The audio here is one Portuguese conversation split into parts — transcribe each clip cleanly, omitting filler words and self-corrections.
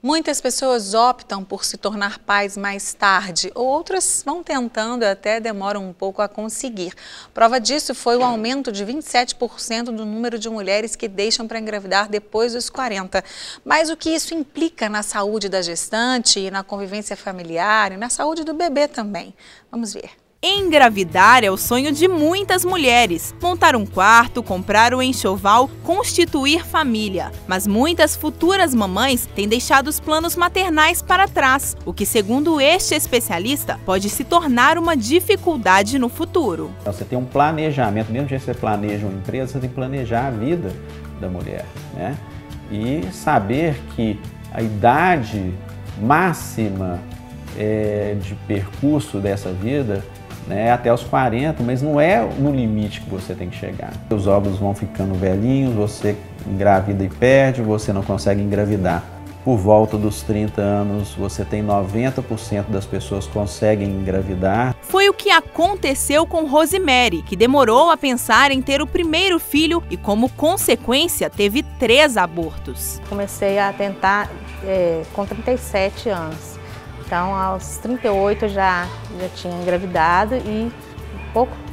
Muitas pessoas optam por se tornar pais mais tarde, outras vão tentando e até demoram um pouco a conseguir. Prova disso foi o aumento de 27% do número de mulheres que deixam para engravidar depois dos 40. Mas o que isso implica na saúde da gestante, na convivência familiar e na saúde do bebê também? Vamos ver. Engravidar é o sonho de muitas mulheres. Montar um quarto, comprar um enxoval, constituir família. Mas muitas futuras mamães têm deixado os planos maternais para trás, o que, segundo este especialista, pode se tornar uma dificuldade no futuro. Você tem um planejamento, mesmo que você planeja uma empresa, você tem que planejar a vida da mulher, né? E saber que a idade máxima de percurso dessa vida até os 40, mas não é no limite que você tem que chegar. Os óvulos vão ficando velhinhos, você engravida e perde, você não consegue engravidar. Por volta dos 30 anos, você tem 90% das pessoas que conseguem engravidar. Foi o que aconteceu com Rosemary, que demorou a pensar em ter o primeiro filho e, como consequência, teve 3 abortos. Comecei a tentar com 37 anos. Então, aos 38 eu já tinha engravidado e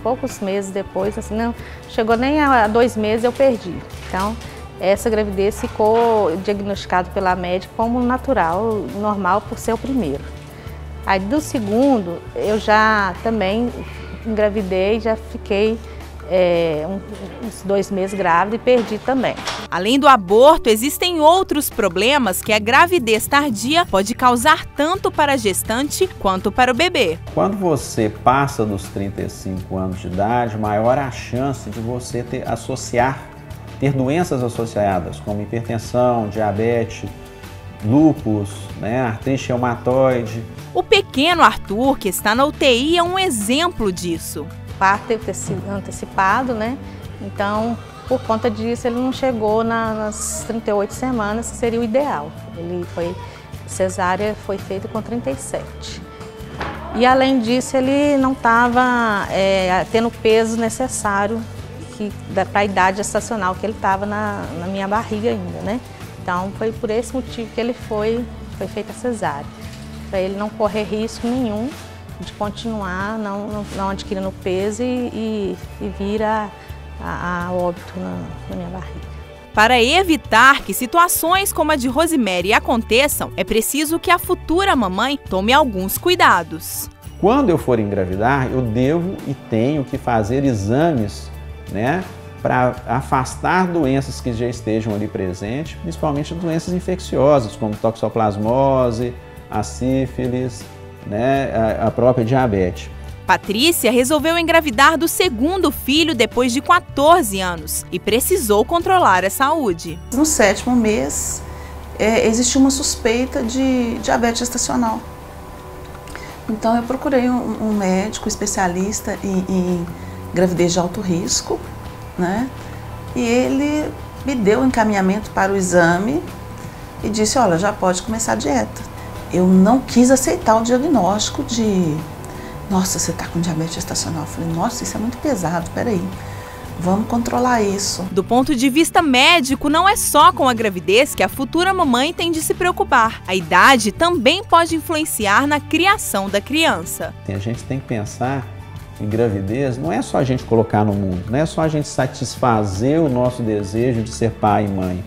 poucos meses depois, assim, não chegou nem a 2 meses, eu perdi. Então, essa gravidez ficou diagnosticada pela médica como natural, normal, por ser o primeiro. Aí, do segundo, eu já também engravidei, já fiquei uns 2 meses grávida e perdi também. Além do aborto, existem outros problemas que a gravidez tardia pode causar tanto para a gestante quanto para o bebê. Quando você passa dos 35 anos de idade, maior a chance de você ter doenças associadas, como hipertensão, diabetes, lúpus, artrite reumatoide. O pequeno Arthur, que está na UTI, é um exemplo disso. O parto teve que ser antecipado, Então, por conta disso, ele não chegou nas 38 semanas, que seria o ideal. Cesárea foi feita com 37. E além disso, ele não estava tendo o peso necessário para a idade gestacional que ele estava na minha barriga ainda, Então, foi por esse motivo que ele foi feita a cesárea. Para ele não correr risco nenhum de continuar não adquirindo peso e vir a óbito na minha barriga. Para evitar que situações como a de Rosemary aconteçam, é preciso que a futura mamãe tome alguns cuidados. Quando eu for engravidar, eu devo e tenho que fazer exames, para afastar doenças que já estejam ali presentes, principalmente doenças infecciosas, como toxoplasmose, a sífilis, a própria diabetes. Patrícia resolveu engravidar do segundo filho depois de 14 anos e precisou controlar a saúde. No 7º mês, existiu uma suspeita de diabetes gestacional. Então, eu procurei um médico especialista em gravidez de alto risco, E ele me deu o encaminhamento para o exame e disse, olha, já pode começar a dieta. Eu não quis aceitar o diagnóstico de, nossa, você está com diabetes gestacional. Eu falei, nossa, isso é muito pesado, peraí, vamos controlar isso. Do ponto de vista médico, não é só com a gravidez que a futura mamãe tem de se preocupar. A idade também pode influenciar na criação da criança. A gente tem que pensar em gravidez, não é só a gente colocar no mundo, não é só a gente satisfazer o nosso desejo de ser pai e mãe.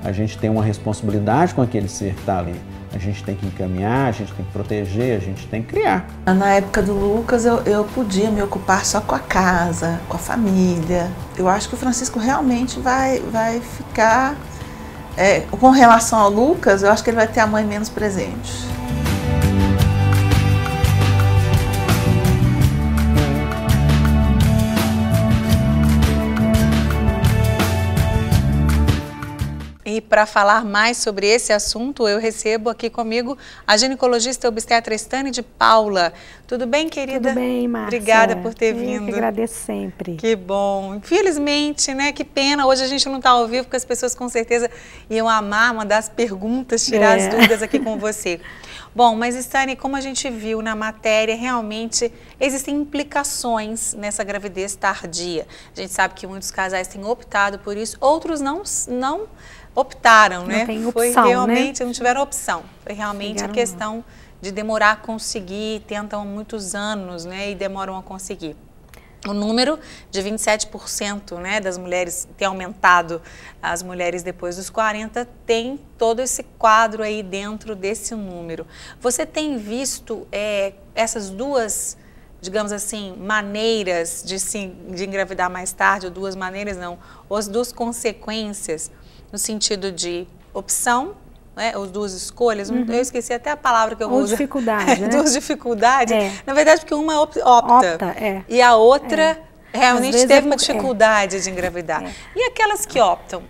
A gente tem uma responsabilidade com aquele ser que está ali. A gente tem que encaminhar, a gente tem que proteger, a gente tem que criar. Na época do Lucas, eu podia me ocupar só com a casa, com a família. Eu acho que o Francisco realmente vai ficar... com relação ao Lucas, eu acho que ele vai ter a mãe menos presente. E para falar mais sobre esse assunto, eu recebo aqui comigo a ginecologista obstetra Estane de Paula. Tudo bem, querida? Tudo bem, Márcia. Obrigada por ter vindo. Eu que agradeço sempre. Que bom. Infelizmente, que pena, hoje a gente não está ao vivo, porque as pessoas com certeza iam amar mandar as perguntas, tirar as dúvidas aqui com você. Bom, mas Estane, como a gente viu na matéria, realmente existem implicações nessa gravidez tardia. A gente sabe que muitos casais têm optado por isso, outros não optaram, né? Não tem opção, foi realmente, né? Não tiveram opção. Foi realmente a questão de demorar a conseguir, tentam há muitos anos, né? E demoram a conseguir. O número de 27%, né, das mulheres, tem aumentado as mulheres depois dos 40, tem todo esse quadro aí dentro desse número. Você tem visto essas duas, digamos assim, maneiras de engravidar mais tarde, ou duas maneiras não, ou as duas consequências, no sentido de opção, né, as duas escolhas, eu esqueci até a palavra que eu vou usar. Ou dificuldade, né? Duas dificuldades. Na verdade, porque uma opta e a outra realmente teve uma dificuldade de engravidar. E aquelas que optam,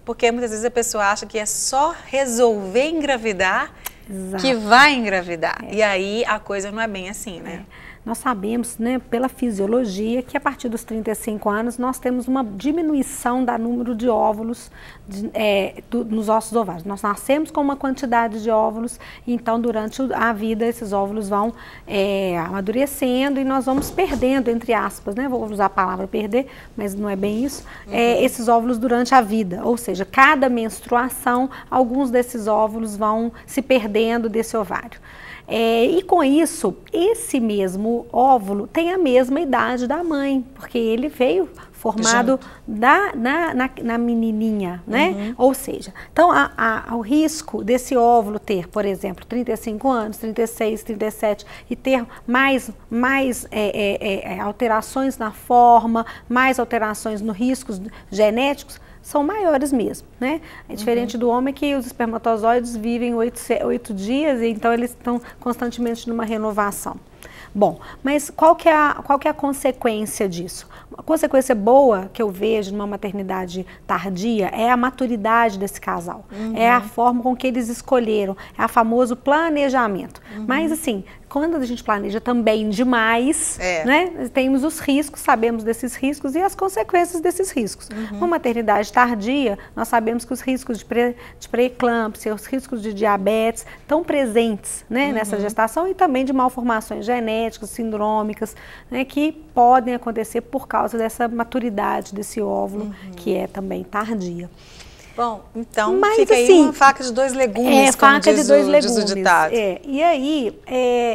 porque muitas vezes a pessoa acha que é só resolver engravidar que vai engravidar. E aí a coisa não é bem assim, né? Nós sabemos, né, pela fisiologia, que a partir dos 35 anos nós temos uma diminuição do número de óvulos nos ossos ovários. Nós nascemos com uma quantidade de óvulos, então durante a vida esses óvulos vão amadurecendo e nós vamos perdendo, entre aspas, né, vou usar a palavra perder, mas não é bem isso, esses óvulos durante a vida, ou seja, cada menstruação, alguns desses óvulos vão se perdendo desse ovário. E com isso, esse mesmo óvulo tem a mesma idade da mãe, porque ele veio formado na menininha, né? Ou seja, então o risco desse óvulo ter, por exemplo, 35 anos, 36, 37 e ter mais alterações na forma, mais alterações nos riscos genéticos, são maiores mesmo, né? É diferente do homem, que os espermatozoides vivem 8 dias, e então eles estão constantemente numa renovação. Bom, mas qual que é a consequência disso? A consequência boa que eu vejo numa maternidade tardia é a maturidade desse casal, é a forma com que eles escolheram, é o famoso planejamento. Mas assim, quando a gente planeja também demais, né, temos os riscos, sabemos desses riscos e as consequências desses riscos. Uma maternidade tardia, nós sabemos que os riscos de pré-eclâmpsia, os riscos de diabetes estão presentes, né, nessa gestação, e também de malformações genéticas, sindrômicas, né, que podem acontecer por causa dessa maturidade desse óvulo, que é também tardia. Bom, então fica aí uma faca de dois legumes, como diz o ditado. E aí,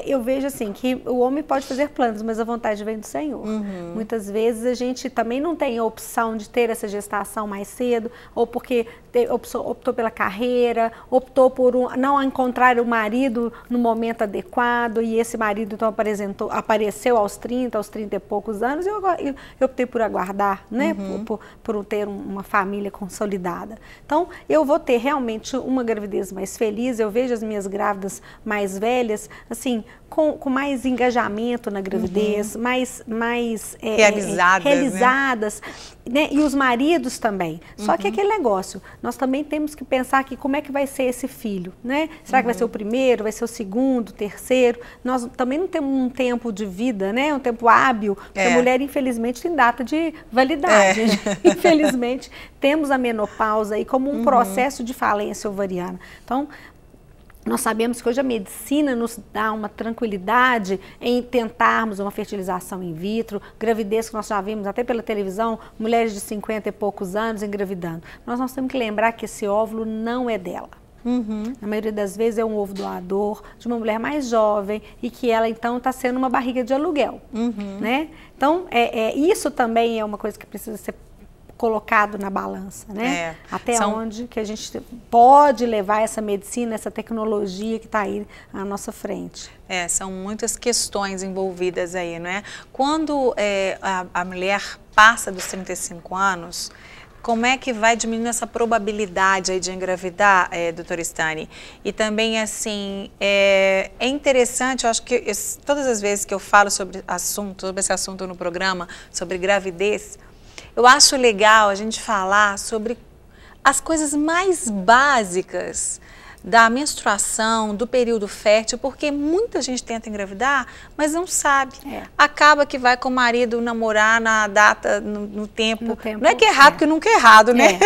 eu vejo assim, que o homem pode fazer planos, mas a vontade vem do Senhor. Muitas vezes a gente também não tem a opção de ter essa gestação mais cedo, ou porque optou pela carreira, optou por não encontrar o marido no momento adequado, e esse marido então apareceu aos 30 e poucos anos, e eu optei por aguardar, né, por ter uma família consolidada. Então, eu vou ter realmente uma gravidez mais feliz. Eu vejo as minhas grávidas mais velhas, assim, com mais engajamento na gravidez, mais realizadas, né? E os maridos também. Só que aquele negócio, nós também temos que pensar que como é que vai ser esse filho, né? Será que vai ser o primeiro, vai ser o segundo, terceiro? Nós também não temos um tempo de vida, né? Um tempo hábil, porque a mulher, infelizmente, tem data de validade. Infelizmente, temos a menopausa aí como um processo de falência ovariana. Então, nós sabemos que hoje a medicina nos dá uma tranquilidade em tentarmos uma fertilização in vitro, gravidez que nós já vimos até pela televisão, mulheres de 50 e poucos anos engravidando. Nós temos que lembrar que esse óvulo não é dela. Na maioria das vezes é um ovo doador de uma mulher mais jovem, e que ela então está sendo uma barriga de aluguel, né? Então, isso também é uma coisa que precisa ser colocado na balança, né? Até onde que a gente pode levar essa medicina, essa tecnologia que está aí à nossa frente. São muitas questões envolvidas aí, não é? Quando a mulher passa dos 35 anos, como é que vai diminuindo essa probabilidade aí de engravidar, doutora Stani? E também, assim, é interessante, eu acho que todas as vezes que eu falo sobre esse assunto no programa, sobre gravidez, eu acho legal a gente falar sobre as coisas mais básicas da menstruação, do período fértil, porque muita gente tenta engravidar, mas não sabe. Acaba que vai com o marido namorar na data, no tempo. Não é que é errado, porque nunca é errado, né?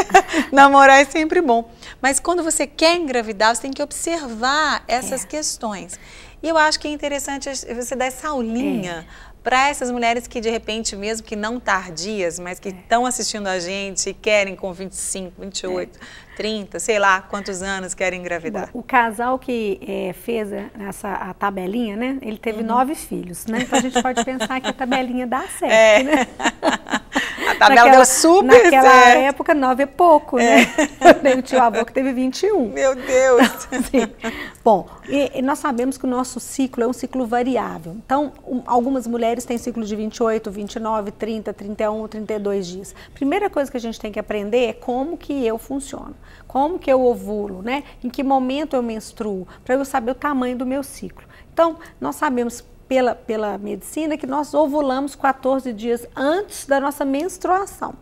Namorar é sempre bom. Mas quando você quer engravidar, você tem que observar essas questões. E eu acho que é interessante você dar essa aulinha para essas mulheres que, de repente, mesmo que não tardias, mas que estão assistindo a gente e querem com 25, 28, 30, sei lá quantos anos querem engravidar. O casal que fez a tabelinha, né? Ele teve 9 filhos, né? Então a gente pode pensar que a tabelinha dá certo, né? A tabela deu super naquela certo. época, 9 é pouco, né? Eu tinha o avô que teve 21. Meu Deus! Sim. Bom, e nós sabemos que o nosso ciclo é um ciclo variável. Então, algumas mulheres têm ciclo de 28, 29, 30, 31, 32 dias. Primeira coisa que a gente tem que aprender é como que eu funciono. Como que eu ovulo, né? Em que momento eu menstruo, para eu saber o tamanho do meu ciclo. Então, nós sabemos pela medicina que nós ovulamos 14 dias antes da nossa menstruação.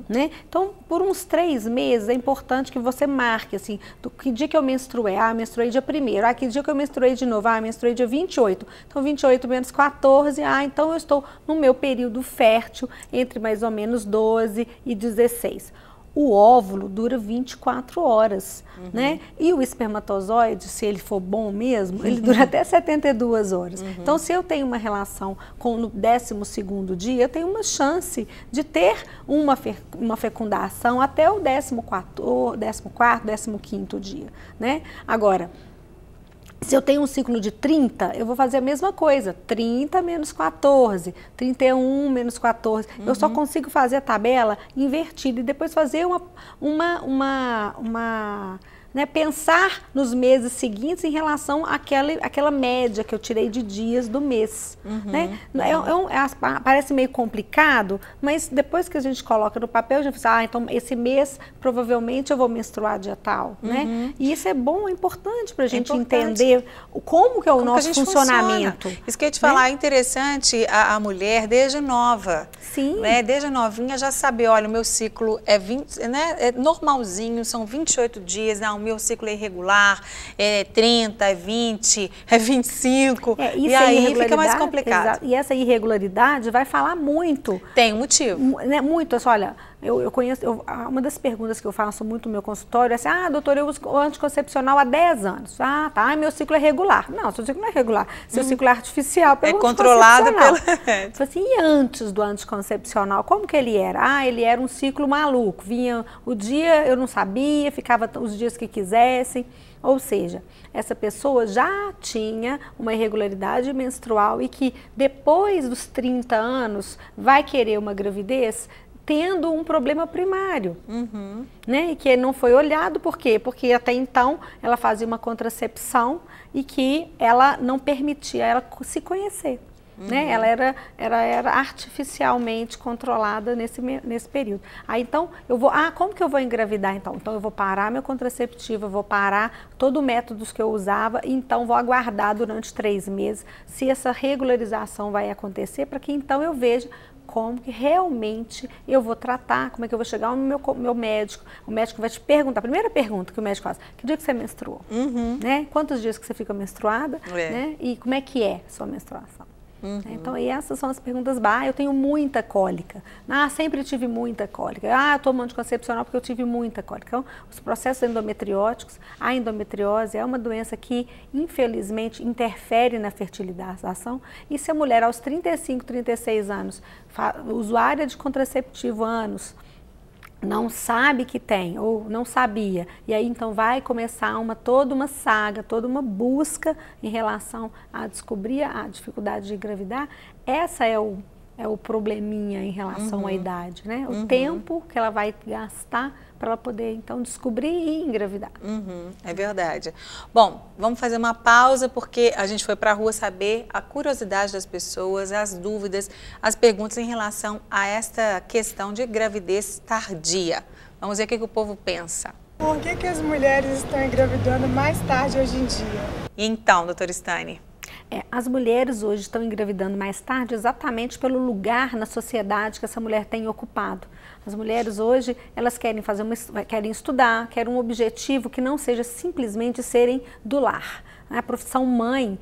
Né? Então, por uns 3 meses é importante que você marque, assim, que dia que eu menstruei? Ah, menstruei dia 1º. Ah, que dia que eu menstruei de novo? Ah, menstruei dia 28. Então, 28 menos 14, então eu estou no meu período fértil entre mais ou menos 12 e 16. O óvulo dura 24 horas, né? E o espermatozoide, se ele for bom mesmo, ele dura até 72 horas. Então, se eu tenho uma relação no 12º dia, eu tenho uma chance de ter uma fecundação até o 14º, 15º dia, né? Agora, se eu tenho um ciclo de 30, eu vou fazer a mesma coisa, 30 menos 14, 31 menos 14. Eu só consigo fazer a tabela invertida e depois fazer né, pensar nos meses seguintes em relação àquela média que eu tirei de dias do mês. Né? Parece meio complicado, mas depois que a gente coloca no papel, a gente fala, então esse mês provavelmente eu vou menstruar dia tal. Né? E isso é bom, é importante para a gente entender como que é o nosso funcionamento. Funciona. Isso que eu ia te falar, é interessante a mulher desde nova. Sim. Né? Desde novinha já saber, olha, o meu ciclo é 20, né? É normalzinho, são 28 dias, não, o meu ciclo é irregular, é 30, é 20, é 25, e aí fica mais complicado. Exato. E essa irregularidade vai falar muito. Tem um motivo. Né, muito, assim, olha, eu conheço, uma das perguntas que eu faço muito no meu consultório é assim, doutora, eu uso o anticoncepcional há 10 anos. Ah, tá, meu ciclo é regular. Não, seu ciclo não é regular, seu ciclo é artificial pelo controlado pelo... Assim, e antes do anticoncepcional, como que ele era? Ah, ele era um ciclo maluco, vinha o dia, eu não sabia, ficava os dias que quisessem. Ou seja, essa pessoa já tinha uma irregularidade menstrual e que depois dos 30 anos vai querer uma gravidez tendo um problema primário, né? E que não foi olhado, por quê? Porque até então ela fazia uma contracepção e que ela não permitia ela se conhecer. Né? Ela era artificialmente controlada nesse período. Aí então, como que eu vou engravidar então? Então eu vou parar meu contraceptivo, eu vou parar todo o método que eu usava, e então vou aguardar durante 3 meses se essa regularização vai acontecer, para que então eu veja como que realmente eu vou tratar, como é que eu vou chegar no meu médico. O médico vai te perguntar, a primeira pergunta que o médico faz, que dia que você menstruou? Né? Quantos dias que você fica menstruada? Né? E como é que é a sua menstruação? Então, essas são as perguntas. Eu tenho muita cólica. Sempre tive muita cólica. Eu tomo anticoncepcional porque eu tive muita cólica. Então, os processos endometrióticos, a endometriose é uma doença que, infelizmente, interfere na fertilização. E se a mulher, aos 35, 36 anos, usuária de contraceptivo anos, não sabe que tem, ou não sabia, e aí então vai começar toda uma saga, toda uma busca em relação a descobrir a dificuldade de engravidar. Essa é o probleminha em relação à idade, né? O tempo que ela vai gastar para ela poder, então, descobrir e engravidar. É verdade. Bom, vamos fazer uma pausa, porque a gente foi para a rua saber a curiosidade das pessoas, as dúvidas, as perguntas em relação a esta questão de gravidez tardia. Vamos ver o que o povo pensa. Por que as mulheres estão engravidando mais tarde hoje em dia? E então, doutora Stani? As mulheres hoje estão engravidando mais tarde exatamente pelo lugar na sociedade que essa mulher tem ocupado. As mulheres hoje, elas querem querem estudar, querem um objetivo que não seja simplesmente serem do lar. A profissão mãe,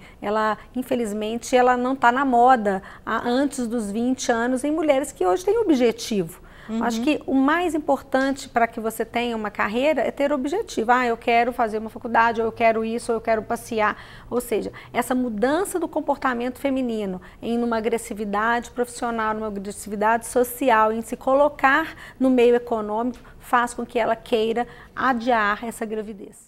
infelizmente, ela não está na moda antes dos 20 anos em mulheres que hoje têm objetivo. Acho que o mais importante para que você tenha uma carreira é ter objetivo. Ah, eu quero fazer uma faculdade, ou eu quero isso, ou eu quero passear. Ou seja, essa mudança do comportamento feminino em uma agressividade profissional, numa agressividade social, em se colocar no meio econômico, faz com que ela queira adiar essa gravidez.